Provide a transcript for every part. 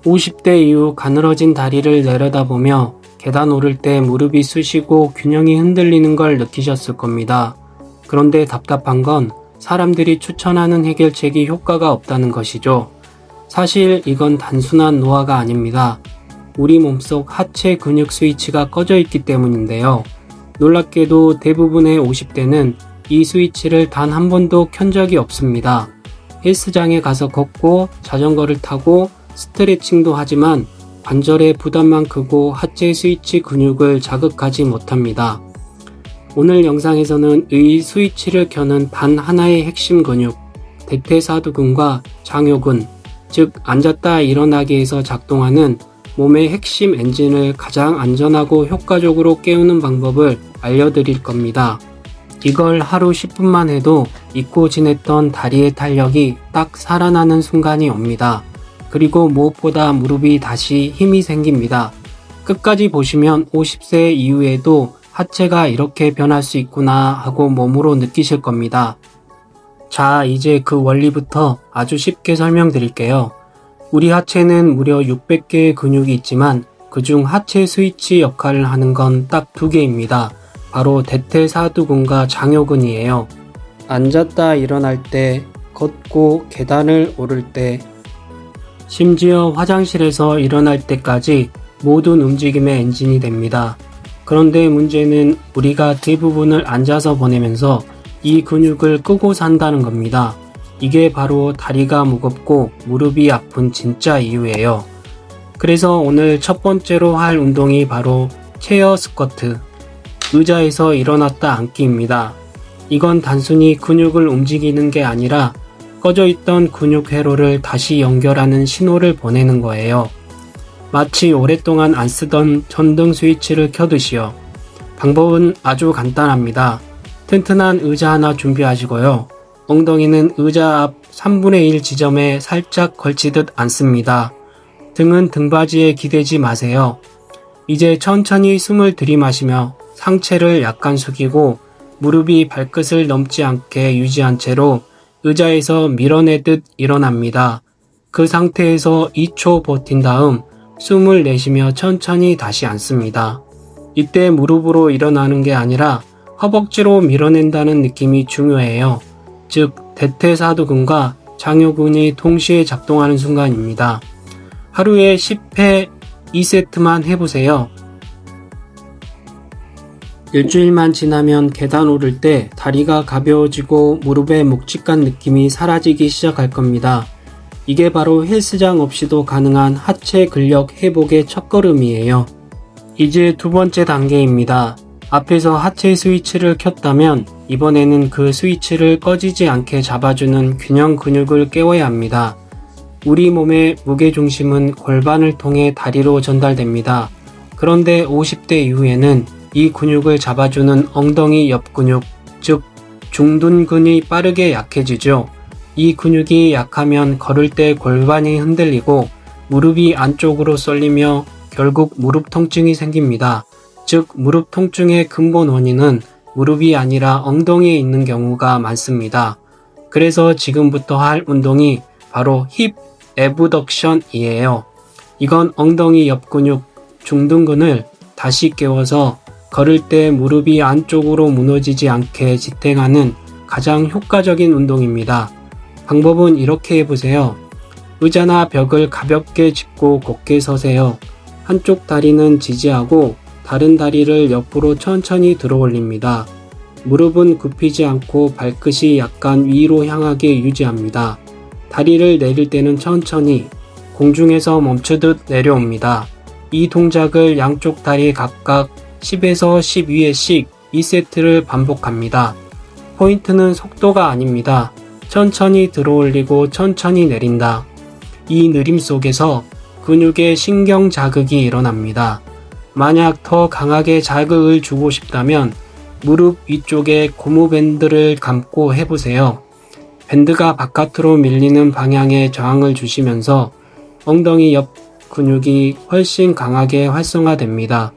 50대 이후 가늘어진 다리를 내려다보며 계단 오를 때 무릎이 쑤시고 균형이 흔들리는 걸 느끼셨을 겁니다. 그런데 답답한 건 사람들이 추천하는 해결책이 효과가 없다는 것이죠. 사실 이건 단순한 노화가 아닙니다. 우리 몸속 하체 근육 스위치가 꺼져 있기 때문인데요. 놀랍게도 대부분의 50대는 이 스위치를 단 한 번도 켠 적이 없습니다. 헬스장에 가서 걷고 자전거를 타고 스트레칭도 하지만 관절의 부담만 크고 하체 스위치 근육을 자극하지 못합니다. 오늘 영상에서는 이 스위치를 켜는 단 하나의 핵심 근육, 대퇴사두근과 장요근, 즉 앉았다 일어나기에서 작동하는 몸의 핵심 엔진을 가장 안전하고 효과적으로 깨우는 방법을 알려드릴 겁니다. 이걸 하루 10분만 해도 잊고 지냈던 다리의 탄력이 딱 살아나는 순간이 옵니다. 그리고 무엇보다 무릎이 다시 힘이 생깁니다. 끝까지 보시면 50세 이후에도 하체가 이렇게 변할 수 있구나 하고 몸으로 느끼실 겁니다. 자, 이제 그 원리부터 아주 쉽게 설명드릴게요. 우리 하체는 무려 600개의 근육이 있지만 그중 하체 스위치 역할을 하는 건 딱 2개입니다. 바로 대퇴사두근과 장요근이에요. 앉았다 일어날 때, 걷고 계단을 오를 때, 심지어 화장실에서 일어날 때까지 모든 움직임의 엔진이 됩니다. 그런데 문제는 우리가 대부분을 앉아서 보내면서 이 근육을 끄고 산다는 겁니다. 이게 바로 다리가 무겁고 무릎이 아픈 진짜 이유예요. 그래서 오늘 첫 번째로 할 운동이 바로 체어 스쿼트, 의자에서 일어났다 앉기입니다. 이건 단순히 근육을 움직이는 게 아니라 꺼져 있던 근육 회로를 다시 연결하는 신호를 보내는 거예요. 마치 오랫동안 안 쓰던 전등 스위치를 켜듯이요. 방법은 아주 간단합니다. 튼튼한 의자 하나 준비하시고요. 엉덩이는 의자 앞 3분의 1 지점에 살짝 걸치듯 앉습니다. 등은 등받이에 기대지 마세요. 이제 천천히 숨을 들이마시며 상체를 약간 숙이고 무릎이 발끝을 넘지 않게 유지한 채로 의자에서 밀어내듯 일어납니다. 그 상태에서 2초 버틴 다음 숨을 내쉬며 천천히 다시 앉습니다. 이때 무릎으로 일어나는 게 아니라 허벅지로 밀어낸다는 느낌이 중요해요. 즉, 대퇴사두근과 장요근이 동시에 작동하는 순간입니다. 하루에 10회 2세트만 해보세요. 일주일만 지나면 계단 오를 때 다리가 가벼워지고 무릎에 묵직한 느낌이 사라지기 시작할 겁니다. 이게 바로 헬스장 없이도 가능한 하체 근력 회복의 첫걸음이에요. 이제 두 번째 단계입니다. 앞에서 하체 스위치를 켰다면 이번에는 그 스위치를 꺼지지 않게 잡아주는 균형 근육을 깨워야 합니다. 우리 몸의 무게중심은 골반을 통해 다리로 전달됩니다. 그런데 50대 이후에는 이 근육을 잡아주는 엉덩이 옆 근육, 즉 중둔근이 빠르게 약해지죠. 이 근육이 약하면 걸을 때 골반이 흔들리고 무릎이 안쪽으로 쏠리며 결국 무릎 통증이 생깁니다. 즉 무릎 통증의 근본 원인은 무릎이 아니라 엉덩이에 있는 경우가 많습니다. 그래서 지금부터 할 운동이 바로 힙 애브덕션이에요. 이건 엉덩이 옆 근육 중둔근을 다시 깨워서 걸을 때 무릎이 안쪽으로 무너지지 않게 지탱하는 가장 효과적인 운동입니다. 방법은 이렇게 해보세요. 의자나 벽을 가볍게 짚고 곧게 서세요. 한쪽 다리는 지지하고 다른 다리를 옆으로 천천히 들어 올립니다. 무릎은 굽히지 않고 발끝이 약간 위로 향하게 유지합니다. 다리를 내릴 때는 천천히 공중에서 멈추듯 내려옵니다. 이 동작을 양쪽 다리 각각 10에서 12회씩 2세트를 반복합니다. 포인트는 속도가 아닙니다. 천천히 들어올리고 천천히 내린다. 이 느림 속에서 근육에 신경 자극이 일어납니다. 만약 더 강하게 자극을 주고 싶다면 무릎 위쪽에 고무밴드를 감고 해보세요. 밴드가 바깥으로 밀리는 방향에 저항을 주시면서 엉덩이 옆 근육이 훨씬 강하게 활성화됩니다.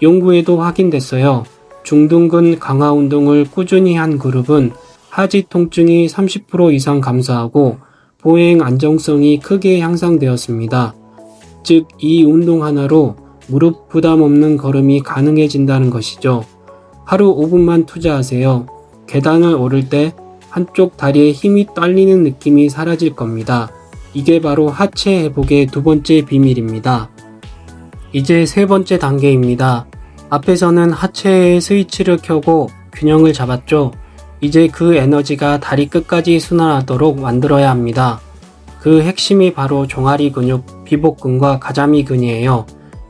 연구에도 확인됐어요. 중둔근 강화 운동을 꾸준히 한 그룹은 하지 통증이 30% 이상 감소하고 보행 안정성이 크게 향상되었습니다. 즉 이 운동 하나로 무릎 부담 없는 걸음이 가능해진다는 것이죠. 하루 5분만 투자하세요. 계단을 오를 때 한쪽 다리에 힘이 딸리는 느낌이 사라질 겁니다. 이게 바로 하체 회복의 두 번째 비밀입니다. 이제 세 번째 단계입니다. 앞에서는 하체의 스위치를 켜고 균형을 잡았죠. 이제 그 에너지가 다리 끝까지 순환하도록 만들어야 합니다. 그 핵심이 바로 종아리 근육, 비복근과 가자미근이에요.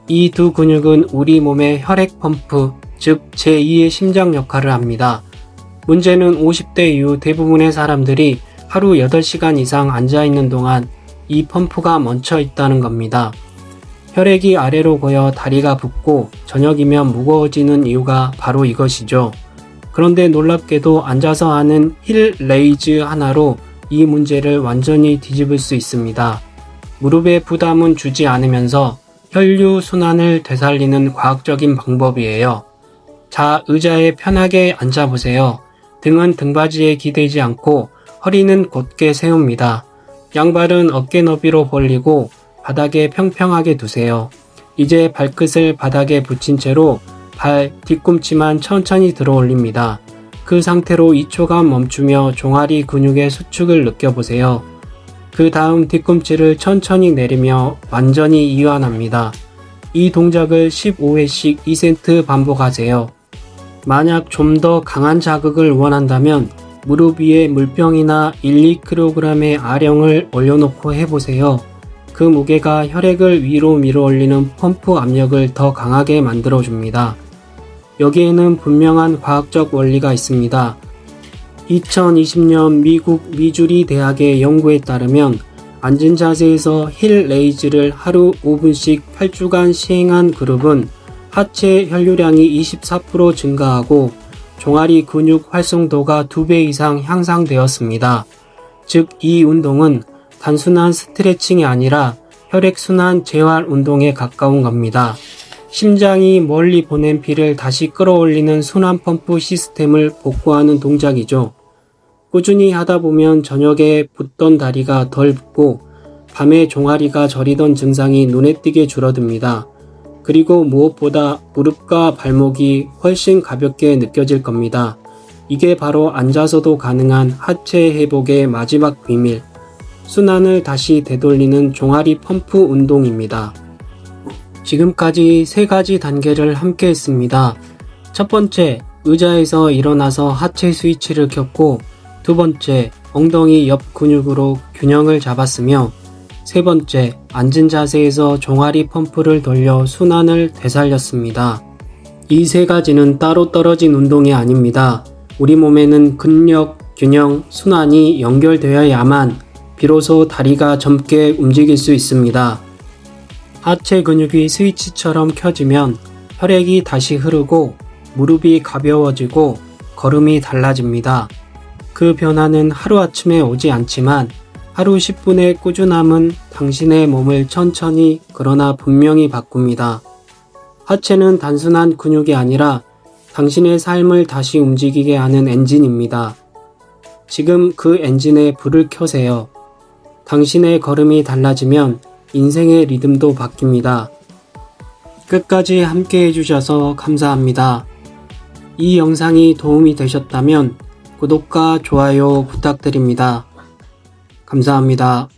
이 두 근육은 우리 몸의 혈액 펌프, 즉 제2의 심장 역할을 합니다. 문제는 50대 이후 대부분의 사람들이 하루 8시간 이상 앉아있는 동안 이 펌프가 멈춰 있다는 겁니다. 혈액이 아래로 고여 다리가 붓고 저녁이면 무거워지는 이유가 바로 이것이죠. 그런데 놀랍게도 앉아서 하는 힐 레이즈 하나로 이 문제를 완전히 뒤집을 수 있습니다. 무릎에 부담은 주지 않으면서 혈류 순환을 되살리는 과학적인 방법이에요. 자, 의자에 편하게 앉아보세요. 등은 등받이에 기대지 않고 허리는 곧게 세웁니다. 양발은 어깨 너비로 벌리고 바닥에 평평하게 두세요. 이제 발끝을 바닥에 붙인 채로 발 뒤꿈치만 천천히 들어 올립니다. 그 상태로 2초간 멈추며 종아리 근육의 수축을 느껴보세요. 그 다음 뒤꿈치를 천천히 내리며 완전히 이완합니다. 이 동작을 15회씩 2세트 반복하세요. 만약 좀 더 강한 자극을 원한다면 무릎 위에 물병이나 1-2kg의 아령을 올려놓고 해보세요. 그 무게가 혈액을 위로 밀어 올리는 펌프 압력을 더 강하게 만들어줍니다. 여기에는 분명한 과학적 원리가 있습니다. 2020년 미국 미주리 대학의 연구에 따르면 앉은 자세에서 힐 레이즈를 하루 5분씩 8주간 시행한 그룹은 하체 혈류량이 24% 증가하고 종아리 근육 활성도가 2배 이상 향상되었습니다. 즉, 이 운동은 단순한 스트레칭이 아니라 혈액순환 재활 운동에 가까운 겁니다. 심장이 멀리 보낸 피를 다시 끌어올리는 순환 펌프 시스템을 복구하는 동작이죠. 꾸준히 하다 보면 저녁에 붓던 다리가 덜 붓고 밤에 종아리가 저리던 증상이 눈에 띄게 줄어듭니다. 그리고 무엇보다 무릎과 발목이 훨씬 가볍게 느껴질 겁니다. 이게 바로 앉아서도 가능한 하체 회복의 마지막 비밀, 순환을 다시 되돌리는 종아리 펌프 운동입니다. 지금까지 세 가지 단계를 함께 했습니다. 첫 번째, 의자에서 일어나서 하체 스위치를 켰고, 두 번째, 엉덩이 옆 근육으로 균형을 잡았으며, 세 번째, 앉은 자세에서 종아리 펌프를 돌려 순환을 되살렸습니다. 이 세 가지는 따로 떨어진 운동이 아닙니다. 우리 몸에는 근력, 균형, 순환이 연결되어야만 비로소 다리가 젊게 움직일 수 있습니다. 하체 근육이 스위치처럼 켜지면 혈액이 다시 흐르고 무릎이 가벼워지고 걸음이 달라집니다. 그 변화는 하루아침에 오지 않지만 하루 10분의 꾸준함은 당신의 몸을 천천히 그러나 분명히 바꿉니다. 하체는 단순한 근육이 아니라 당신의 삶을 다시 움직이게 하는 엔진입니다. 지금 그 엔진에 불을 켜세요. 당신의 걸음이 달라지면 인생의 리듬도 바뀝니다. 끝까지 함께 해주셔서 감사합니다. 이 영상이 도움이 되셨다면 구독과 좋아요 부탁드립니다. 감사합니다.